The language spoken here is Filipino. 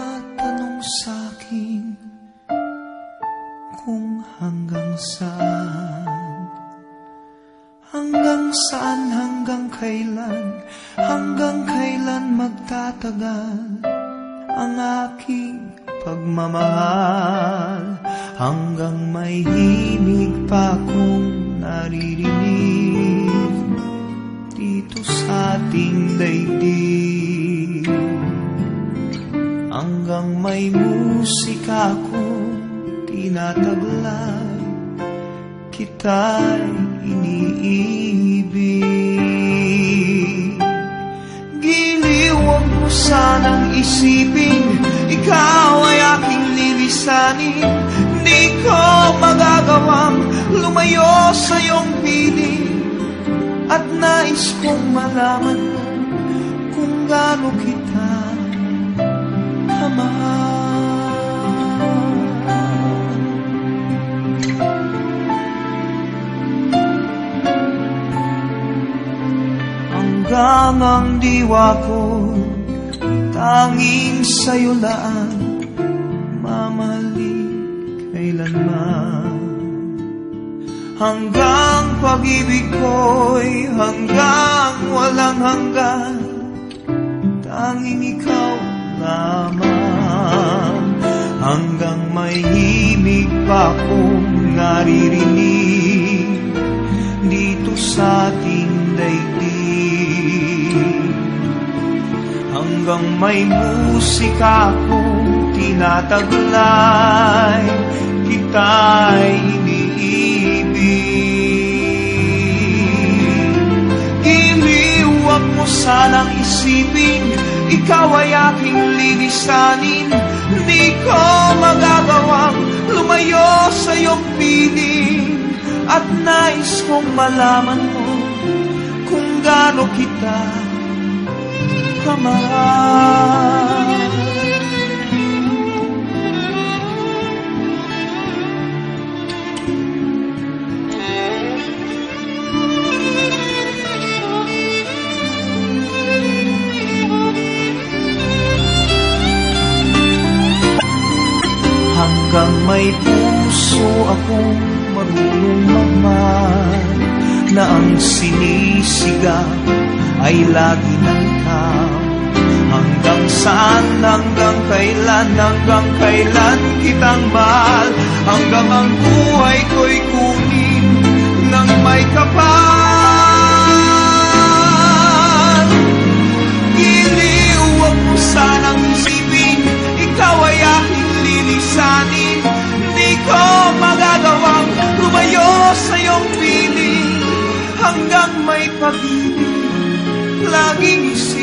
nagtatanong sa'kin kung hanggang saan, hanggang kailan magtatagal ang aking pagmamahal, hanggang may himig pa kong naririnig dito sa ating daigdig, hanggang may musika kong tinataglay, kita'y iniibig. Giliw, huwag mo sanang isipin, ikaw ay aking lilisanin. Di ko magagawang lumayo sa iyong piling, at nais kong malaman mo kung gaano kita kamahal. Hanggang ang diwa ko tanging sa'yo lang mamahalin kailanman, hanggang pag-ibig ko'y hanggang walang hanggan, tanging ikaw lamang, hanggang may himig pa kong naririnig dito sa ating daigdig, hanggang may musika kong tinataglay, kita'y iniibig. Giliw, huwag mo sanang isipin, ikaw ay aking lilisanin. Di ko magagawang lumayo sa iyong piling, at nais kong malaman mo kung gaano kita kamahal. Hanggang may puso akong marunong magmahal, na ang sinisigaw ay lagi ng ikaw. Hanggang saan, hanggang kailan kitang mahal, hanggang ang buhay ko'y kunin ng may kapal. Giliw, huwag mo sanang isipin, ikaw ay aking lilisanin. Di ko magagawang lumayo sa iyong piling, hanggang may pag-ibig laging isip